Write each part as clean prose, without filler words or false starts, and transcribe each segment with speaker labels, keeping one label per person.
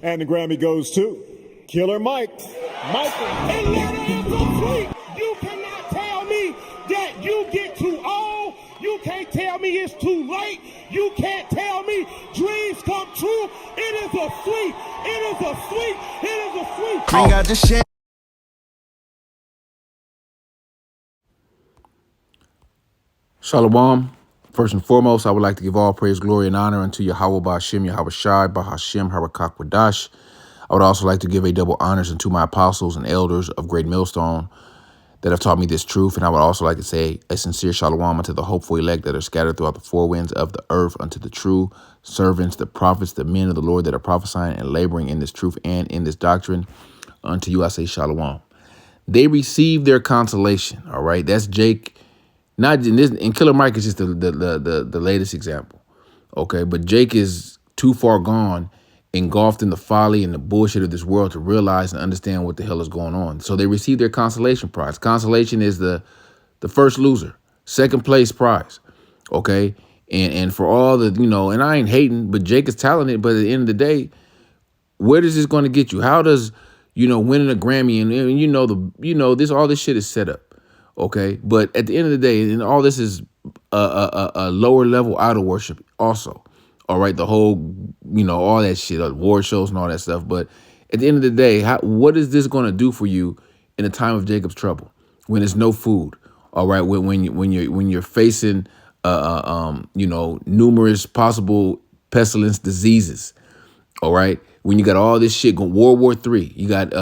Speaker 1: And the Grammy goes to Killer Mike. Michael.
Speaker 2: And let it complete. You cannot tell me that you get too old. You can't tell me it's too late. You can't tell me dreams come true. It is a sweet. It is a sweet. It is a sweet.
Speaker 3: Bring out the shit.
Speaker 4: Shalom. First and foremost, I would like to give all praise, glory, and honor unto Yahawah, Bahasham, Yahawashi, Bahasham, Harakak Wadash. I would also like to give a double honors unto my apostles and elders of Great Millstone that have taught me this truth. And I would also like to say a sincere shalom unto the hopeful elect that are scattered throughout the four winds of the earth, unto the true servants, the prophets, the men of the Lord that are prophesying and laboring in this truth and in this doctrine. Unto you I say shalom. They received their consolation. All right. That's Jake. Not in this, and Killer Mike is just the latest example. Okay. But Jake is too far gone, engulfed in the folly and the bullshit of this world to realize and understand what the hell is going on. So they received their consolation prize. Consolation is the first loser, second place prize. Okay. And for all the, and I ain't hating, but Jake is talented. But at the end of the day, where is this going to get you? How does, winning a Grammy and this, all this shit is set up. Okay. But at the end of the day, and all this is a lower level idol worship also. All right. The whole, all that shit, award shows and all that stuff. But at the end of the day, what is this going to do for you in a time of Jacob's trouble when there's no food? All right. When you're facing, numerous possible pestilence diseases. All right. When you got all this shit going, World War III, you got,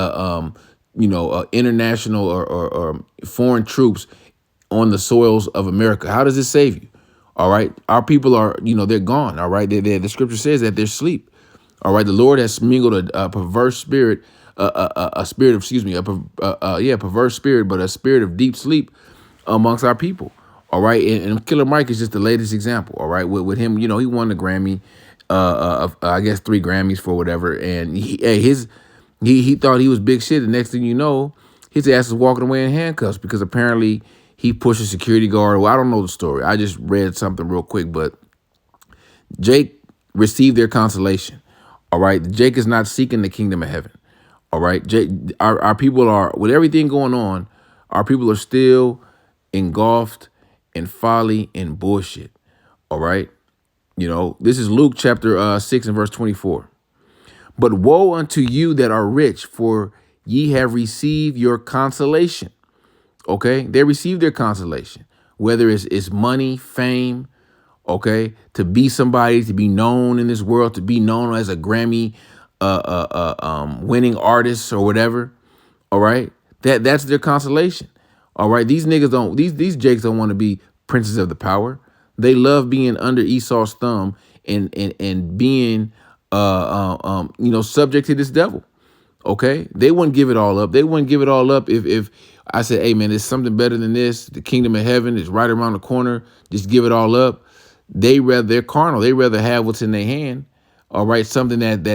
Speaker 4: international or foreign troops on the soils of America. How does this save you? All right. Our people are, they're gone. All right. The scripture says that they're asleep. All right. The Lord has mingled a perverse spirit, perverse spirit, but a spirit of deep sleep amongst our people. All right. And Killer Mike is just the latest example. All right. With him, he won the Grammy, I guess 3 Grammys for whatever. And he thought he was big shit. The next thing you know, his ass is walking away in handcuffs because apparently he pushed a security guard. Well, I don't know the story. I just read something real quick, but Jake received their consolation. All right. Jake is not seeking the kingdom of heaven. All right. Jake, our people are, with everything going on, our people are still engulfed in folly and bullshit. All right. This is Luke chapter 6 and verse 24. But woe unto you that are rich, for ye have received your consolation. Okay, they received their consolation, whether it's money, fame, okay, to be somebody, to be known in this world, to be known as a Grammy winning artist or whatever. All right, that's their consolation. All right, these niggas these Jakes don't want to be princes of the power. They love being under Esau's thumb and being subject to this devil. Okay, they wouldn't give it all up. They wouldn't give it all up if I said, hey, man, there's something better than this. The kingdom of heaven is right around the corner. Just give it all up. They're carnal. They rather have what's in their hand. All right, something that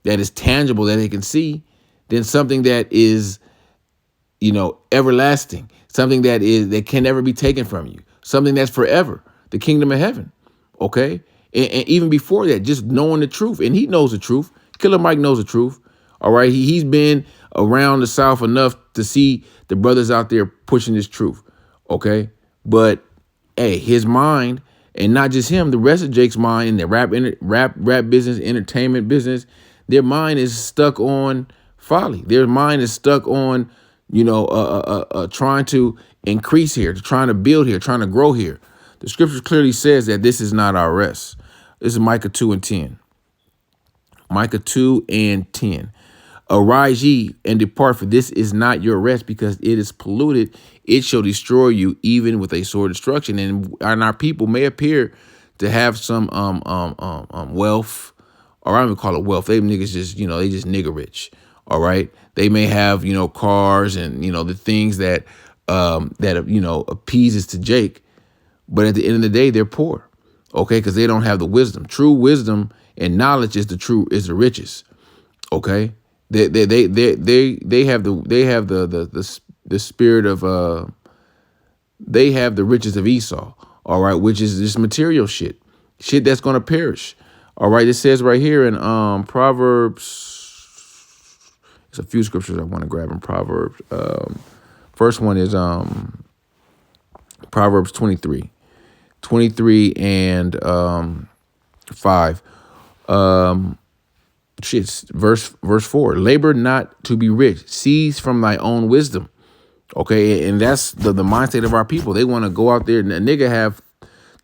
Speaker 4: is tangible that they can see, than something that is, everlasting. Something that can never be taken from you. Something that's forever. The kingdom of heaven. Okay, and even before that, just knowing the truth, and he knows the truth. Killer Mike knows the truth. All right. He's been around the South enough to see the brothers out there pushing this truth. OK, but hey, his mind, and not just him, the rest of Jake's mind in the rap business, entertainment business, their mind is stuck on folly. Their mind is stuck on, trying to increase here, trying to build here, trying to grow here. The scripture clearly says that this is not our rest. This is Micah 2 and 10. Micah 2 and 10. Arise ye and depart, for this is not your rest, because it is polluted. It shall destroy you, even with a sore destruction. And our people may appear to have some wealth, or I don't even call it wealth. They niggas just, they just nigger rich. All right. They may have, cars and, the things that appeases to Jake. But at the end of the day, they're poor. Okay, because they don't have the wisdom. True wisdom and knowledge is the riches. Okay, they have the spirit of they have the riches of Esau. All right, which is this material shit that's gonna perish. All right, it says right here in Proverbs. There's a few scriptures I want to grab in Proverbs. First one is Proverbs 23 and 5. Verse 4. Labor not to be rich. Seize from thy own wisdom. Okay, and that's the mindset of our people. They want to go out there and a nigga have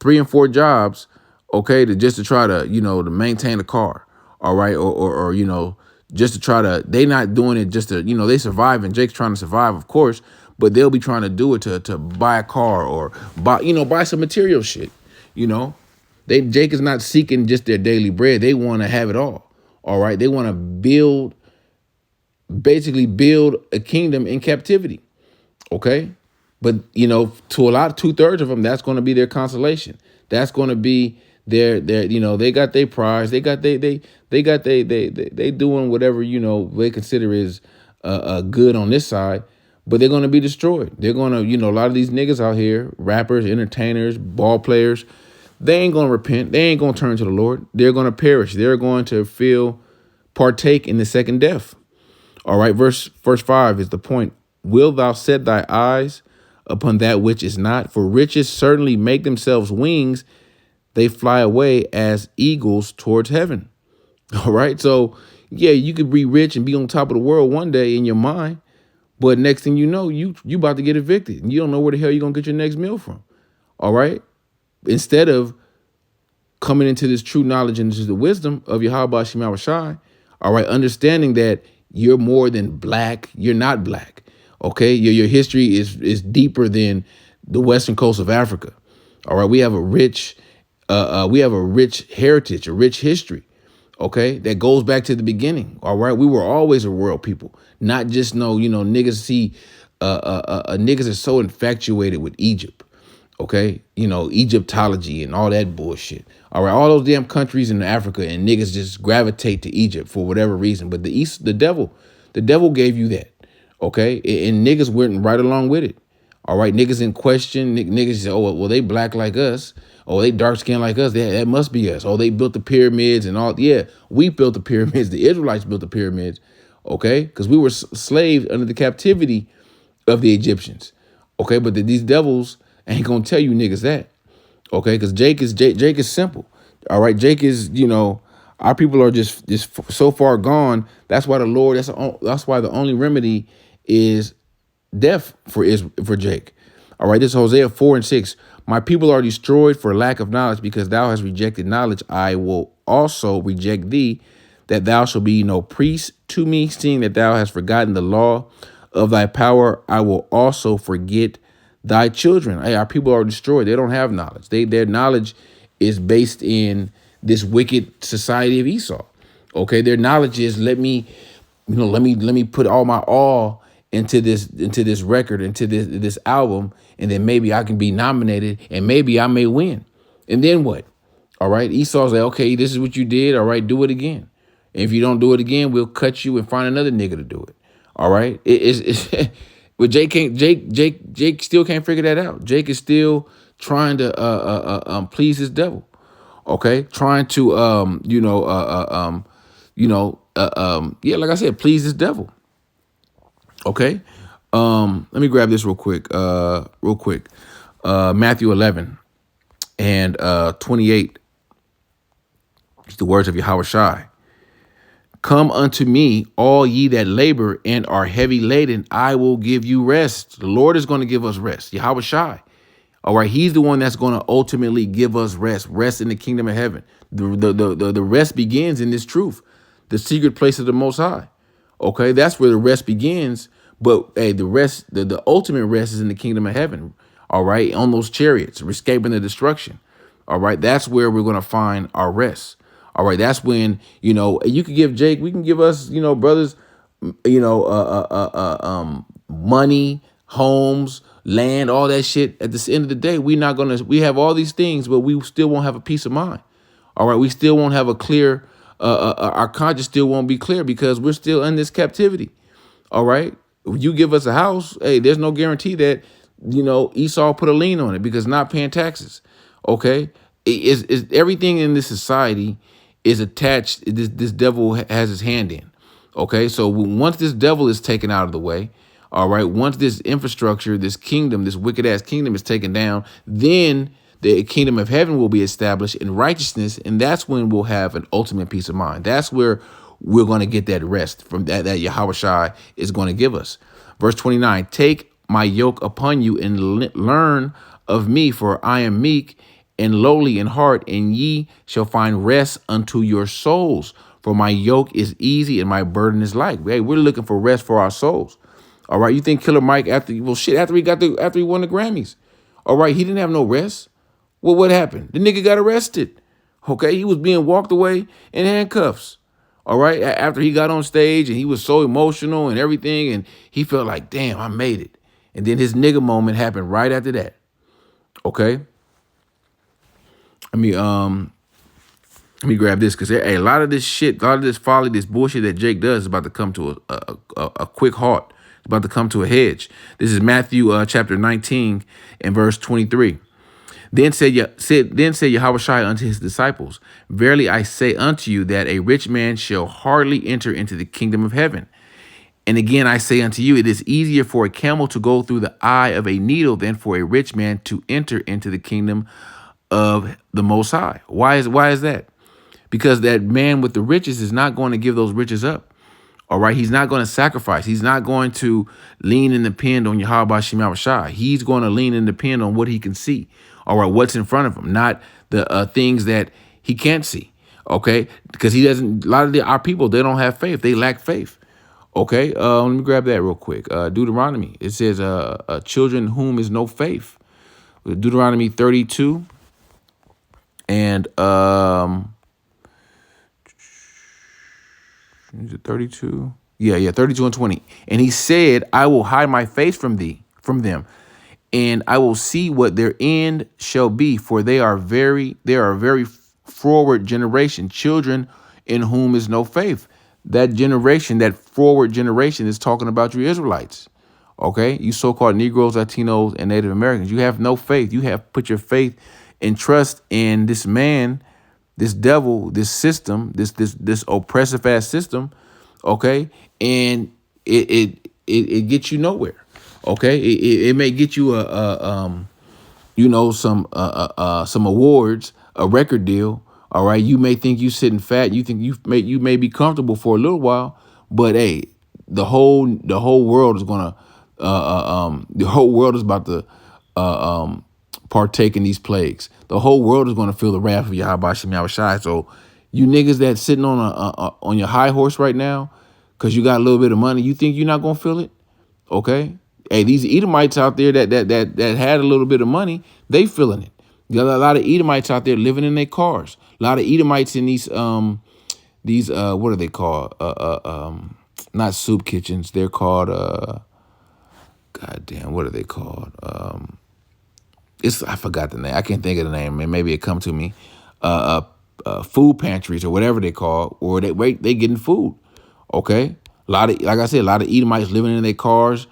Speaker 4: 3 and 4 jobs, okay, to try to, to maintain a car, all right, or just to try to, they not doing it just to, they survive, and Jake's trying to survive, of course, but they'll be trying to do it to buy a car or buy some material shit, Jake is not seeking just their daily bread. They want to have it all right. They want to basically build a kingdom in captivity. Okay. But, to a lot, 2/3 of them, that's going to be their consolation. That's going to be their, they got their prize. They got they doing whatever, they consider is good on this side, but they're going to be destroyed. They're going to, a lot of these niggas out here, rappers, entertainers, ball players, they ain't going to repent. They ain't going to turn to the Lord. They're going to perish. They're going to partake in the second death. All right. Verse 5 is the point. Will thou set thy eyes upon that which is not? For riches certainly make themselves wings. They fly away as eagles towards heaven. All right. So, yeah, you could be rich and be on top of the world one day in your mind. But next thing you know, you about to get evicted. And you don't know where the hell you're going to get your next meal from. All right. Instead of coming into this true knowledge and into the wisdom of Yahawashi, all right, understanding that you're more than black. You're not black. Okay, your history is deeper than the western coast of Africa. All right, we have a rich heritage, a rich history. Okay, that goes back to the beginning. All right, we were always a royal people, not just niggas see niggas are so infatuated with Egypt. Okay, Egyptology and all that bullshit. All right, all those damn countries in Africa and niggas just gravitate to Egypt for whatever reason. But the devil gave you that. Okay, and niggas went right along with it. All right, niggas in question, niggas say, oh, well, they black like us. Oh, they dark skinned like us. That must be us. Oh, they built the pyramids and all. Yeah, we built the pyramids. The Israelites built the pyramids. Okay, because we were slaves under the captivity of the Egyptians. Okay, but these devils ain't gonna tell you niggas that. Okay, because Jake is simple. All right, Jake is, our people are just so far gone. That's why that's why the only remedy is death for Jake. All right, this is Hosea 4:6. My people are destroyed for lack of knowledge, because thou hast rejected knowledge. I will also reject thee, that thou shalt be no priest to me, seeing that thou hast forgotten the law of thy power. I will also forget thy children. Hey, our people are destroyed. They don't have knowledge. Their knowledge is based in this wicked society of Esau. Okay, their knowledge is let me put all my all into this record, into this album, and then maybe I can be nominated and maybe I may win. And then what? All right, Esau's like, okay, this is what you did. All right, do it again. And if you don't do it again, we'll cut you and find another nigga to do it. All right, it's but Jake still can't figure that out. Jake is still trying to please his devil. Okay, trying to like I said, please his devil. Okay, let me grab this real quick. Matthew 11 and 28. It's the words of Yahawashi. Come unto me, all ye that labor and are heavy laden, I will give you rest. The Lord is going to give us rest. Yahawashi. All right, he's the one that's going to ultimately give us rest in the kingdom of heaven. The rest begins in this truth, the secret place of the Most High. Okay, that's where the rest begins. But hey, the ultimate rest is in the kingdom of heaven. All right, on those chariots, escaping the destruction. All right, that's where we're going to find our rest. All right, that's when, you could give Jake, we can give us, brothers, money, homes, land, all that shit. At the end of the day, we have all these things, but we still won't have a peace of mind. All right, we still won't have a clear, our conscience still won't be clear, because we're still in this captivity. All right, if you give us a house, hey, there's no guarantee that, Esau put a lien on it because not paying taxes. Okay, is everything in this society is attached. This devil has his hand in. Okay, so once this devil is taken out of the way, all right, once this infrastructure, this kingdom, this wicked ass kingdom is taken down, then the kingdom of heaven will be established in righteousness, and that's when we'll have an ultimate peace of mind. That's where we're going to get that rest from that Yahawashi is going to give us. Verse 29, take my yoke upon you and learn of me, for I am meek and lowly in heart, and ye shall find rest unto your souls. For my yoke is easy and my burden is light. Hey, we're looking for rest for our souls. All right, you think Killer Mike after he won the Grammys? All right, he didn't have no rest. Well, what happened? The nigga got arrested. Okay, he was being walked away in handcuffs. All right, after he got on stage and he was so emotional and everything, and he felt like, damn, I made it. And then his nigga moment happened right after that. Okay. Let me grab this because a lot of this shit, a lot of this folly, this bullshit that Jake does is about to come to a quick halt. It's about to come to a hedge. This is Matthew chapter 19 and verse 23. Then said Yahawashi unto his disciples, verily I say unto you that a rich man shall hardly enter into the kingdom of heaven. And again, I say unto you, it is easier for a camel to go through the eye of a needle than for a rich man to enter into the kingdom of the Most High. Why is that? Because that man with the riches is not going to give those riches up. All right. He's not going to sacrifice. He's not going to lean and depend on Yahawashi. He's going to lean and depend on what he can see. All right. What's in front of him, not the things that he can't see. OK, because he doesn't. A lot of our people, they don't have faith. They lack faith. OK, let me grab that real quick. Deuteronomy. It says children whom is no faith. Deuteronomy 32 and is it 32? Yeah, 32 and 20. And he said, I will hide my face from them, and I will see what their end shall be, for they are a very forward generation, children in whom is no faith. That generation, that forward generation is talking about you Israelites. Okay, you so-called Negroes, Latinos, and Native Americans. You have no faith. You have put your faith and trust in this man, this devil, this system, this oppressive ass system, okay, and it gets you nowhere, okay. It may get you some awards, a record deal, all right. You may think you sitting fat, you think you may be comfortable for a little while, but hey, the whole world is gonna the whole world is about to partake in these plagues. The whole world is going to feel the wrath of Yahawashi. So you niggas that sitting on your high horse right now because you got a little bit of money, you think you're not going to feel it? Okay. Hey, these Edomites out there that had a little bit of money, they feeling it. You got a lot of Edomites out there living in their cars. A lot of Edomites in these what are they called? Not soup kitchens. They're called goddamn, what are they called? I forgot the name. I can't think of the name. And maybe it come to me. Food pantries or whatever they call, or they getting food. Okay, like I said, a lot of Edomites living in their cars,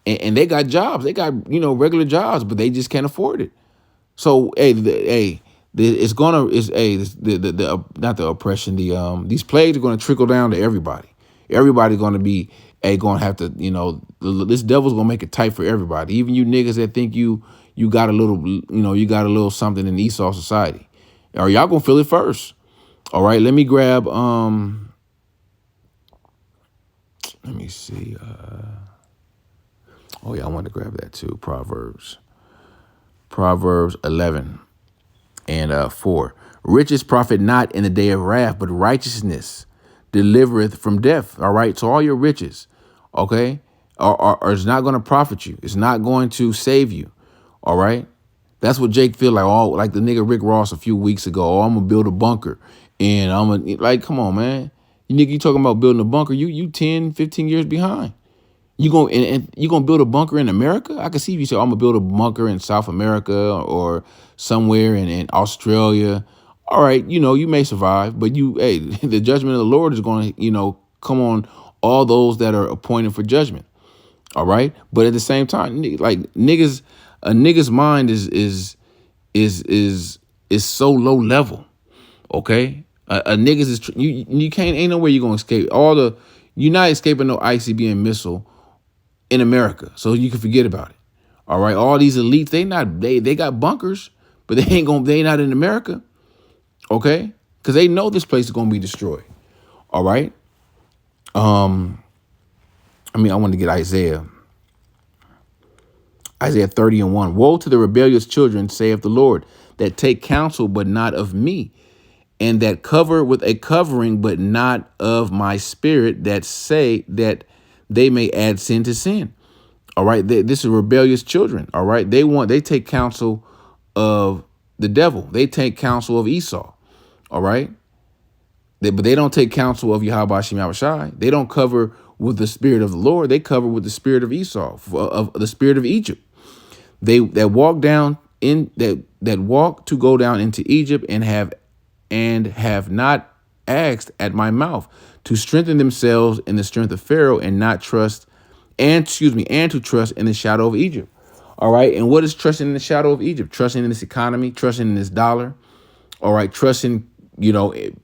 Speaker 4: and they got jobs. They got regular jobs, but they just can't afford it. So it's not the oppression. These plagues are gonna trickle down to everybody. Everybody's gonna be gonna have to this devil's gonna make it tight for everybody. Even you niggas that think you got a little something in Esau society. Or y'all gonna feel it first. All right, let me grab let me see. I wanted to grab that too. Proverbs 11 and 4. Riches profit not in the day of wrath, but righteousness delivereth from death. All right, so all your riches, okay, are it's not going to profit you. It's not going to save you. All right. That's what Jake feel like. Oh, like the nigga Rick Ross a few weeks ago. Oh, I'm gonna build a bunker, and I'm gonna come on, man. You talking about building a bunker? You 10, 15 years behind. You gonna build a bunker in America? I can see if you say I'm gonna build a bunker in South America or somewhere in Australia. All right, you may survive, but the judgment of the Lord is going to come on all those that are appointed for judgment. All right, but at the same time, like niggas. A nigga's mind is so low level, okay? Niggas is you can't ain't no way you gonna escape. You're not escaping no ICBM missile in America, so you can forget about it. All right, all these elites, they got bunkers, but they not in America, okay? Because they know this place is gonna be destroyed. All right. I want to get Isaiah 30:1. Woe to the rebellious children, saith the Lord, that take counsel, but not of me, and that cover with a covering, but not of my spirit, that say that they may add sin to sin. All right. This is rebellious children. All right. They take counsel of the devil. They take counsel of Esau. All right. But they don't take counsel of Yahawashi Yahawashi. They don't cover with the spirit of the Lord. They cover with the spirit of Esau, of the spirit of Egypt. They that walk to go down into Egypt and have not asked at my mouth, to strengthen themselves in the strength of Pharaoh, and not trust and to trust in the shadow of Egypt. All right. And what is trusting in the shadow of Egypt? Trusting in this economy, trusting in this dollar. All right. Trusting,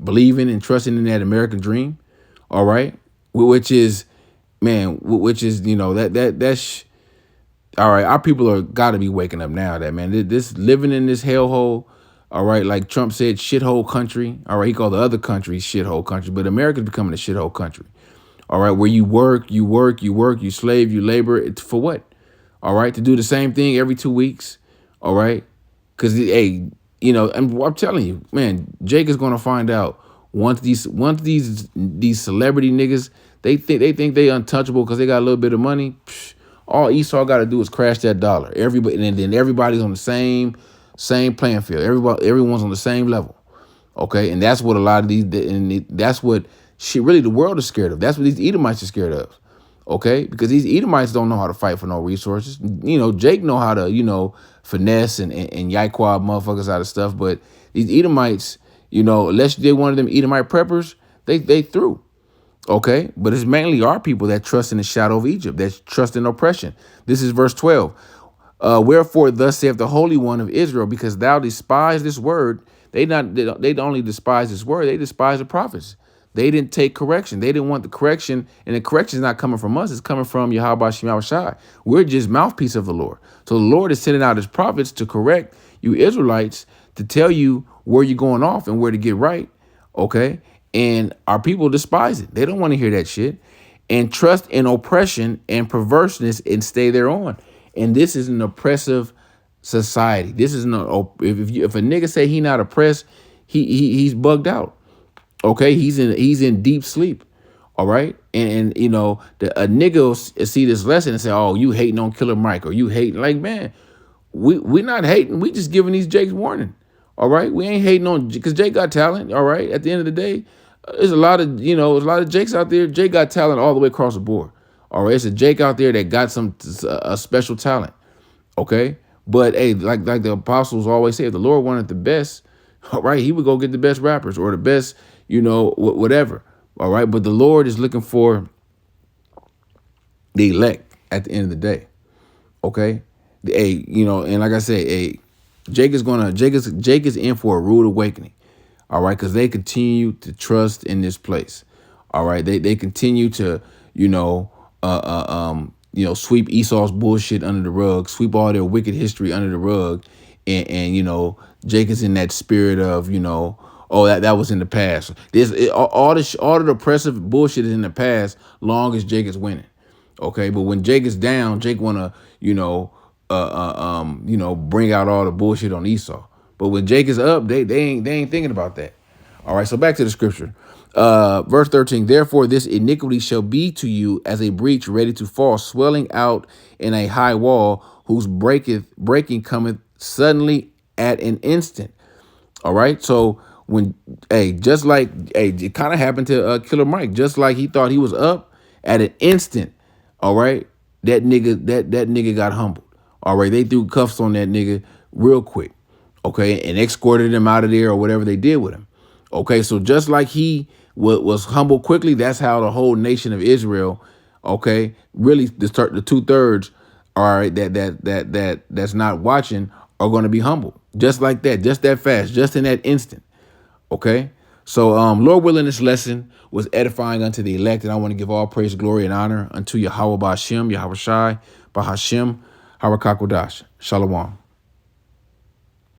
Speaker 4: believing and trusting in that American dream. All right. Which is, that's all right. Our people are got to be waking up now that, man, this living in this hellhole. All right. Like Trump said, shithole country. All right. He called the other countries shithole country, but America's becoming a shithole country. All right. Where you work, you slave, you labor. It's for what? All right. To do the same thing every 2 weeks. All right. Because, hey, and I'm telling you, man, Jake is going to find out once these celebrity niggas, they think they untouchable because they got a little bit of money. All Esau got to do is crash that dollar. Everybody, and then everybody's on the same playing field. Everyone's on the same level. Okay. And that's what a lot of that's what really the world is scared of. That's what these Edomites are scared of. Okay. Because these Edomites don't know how to fight for no resources. Jake know how to, finesse and Yahawah motherfuckers out of stuff. But these Edomites, unless they're one of them Edomite preppers, they through. Okay. But it's mainly our people that trust in the shadow of Egypt, that trust in oppression. This is verse 12. Wherefore thus saith the Holy One of Israel, because thou despise this word. They don't only despise this word, they despise the prophets. They didn't take correction. They didn't want the correction, and the correction is not coming from us. It's coming from Yahawashi Yahawashi. We're just mouthpiece of the Lord. So the Lord is sending out his prophets to correct you Israelites, to tell you where you're going off and where to get right. Okay. And our people despise it. They don't want to hear that shit, and trust in oppression and perverseness and stay thereon. And this is an oppressive society. This is if a nigga say he not oppressed, he's bugged out. Okay, he's in deep sleep. All right, and a nigga will see this lesson and say, "Oh, you hating on Killer Mike, or you hating?" Like, man, we not hating. We just giving these Jakes warning. All right, we ain't hating on, because Jake got talent. All right, at the end of the day, there's a lot of Jakes out there. Jake got talent all the way across the board. All right, it's a Jake out there that got a special talent. Okay, but hey, like the apostles always say, if the Lord wanted the best, all right, he would go get the best rappers or the best, whatever. All right. But the Lord is looking for the elect at the end of the day. Okay. And like I said, Jake is in for a rude awakening. All right. Because they continue to trust in this place. All right. They continue to, sweep Esau's bullshit under the rug, sweep all their wicked history under the rug. And Jake is in that spirit of, oh, that was in the past. All the oppressive bullshit is in the past, long as Jake is winning. Okay, but when Jake is down, Jake wanna, bring out all the bullshit on Esau. But when Jake is up, they ain't thinking about that. All right, so back to the scripture. Verse 13, therefore this iniquity shall be to you as a breach ready to fall, swelling out in a high wall, whose breaking cometh suddenly at an instant. All right, so it kind of happened to Killer Mike. Just like he thought he was up, at an instant, all right, that nigga got humbled. All right, they threw cuffs on that nigga real quick, okay, and escorted him out of there or whatever they did with him. Okay, so just like he was humbled quickly, that's how the whole nation of Israel, okay, really the 2/3, all right, that's not watching are going to be humbled, just like that, just that fast, just in that instant. Okay, So, Lord willing, this lesson was edifying unto the elect, and I want to give all praise, glory, and honor unto Yahawah Bahasham, Yahawashi, Bahasham, Harakakwadash. Shalom.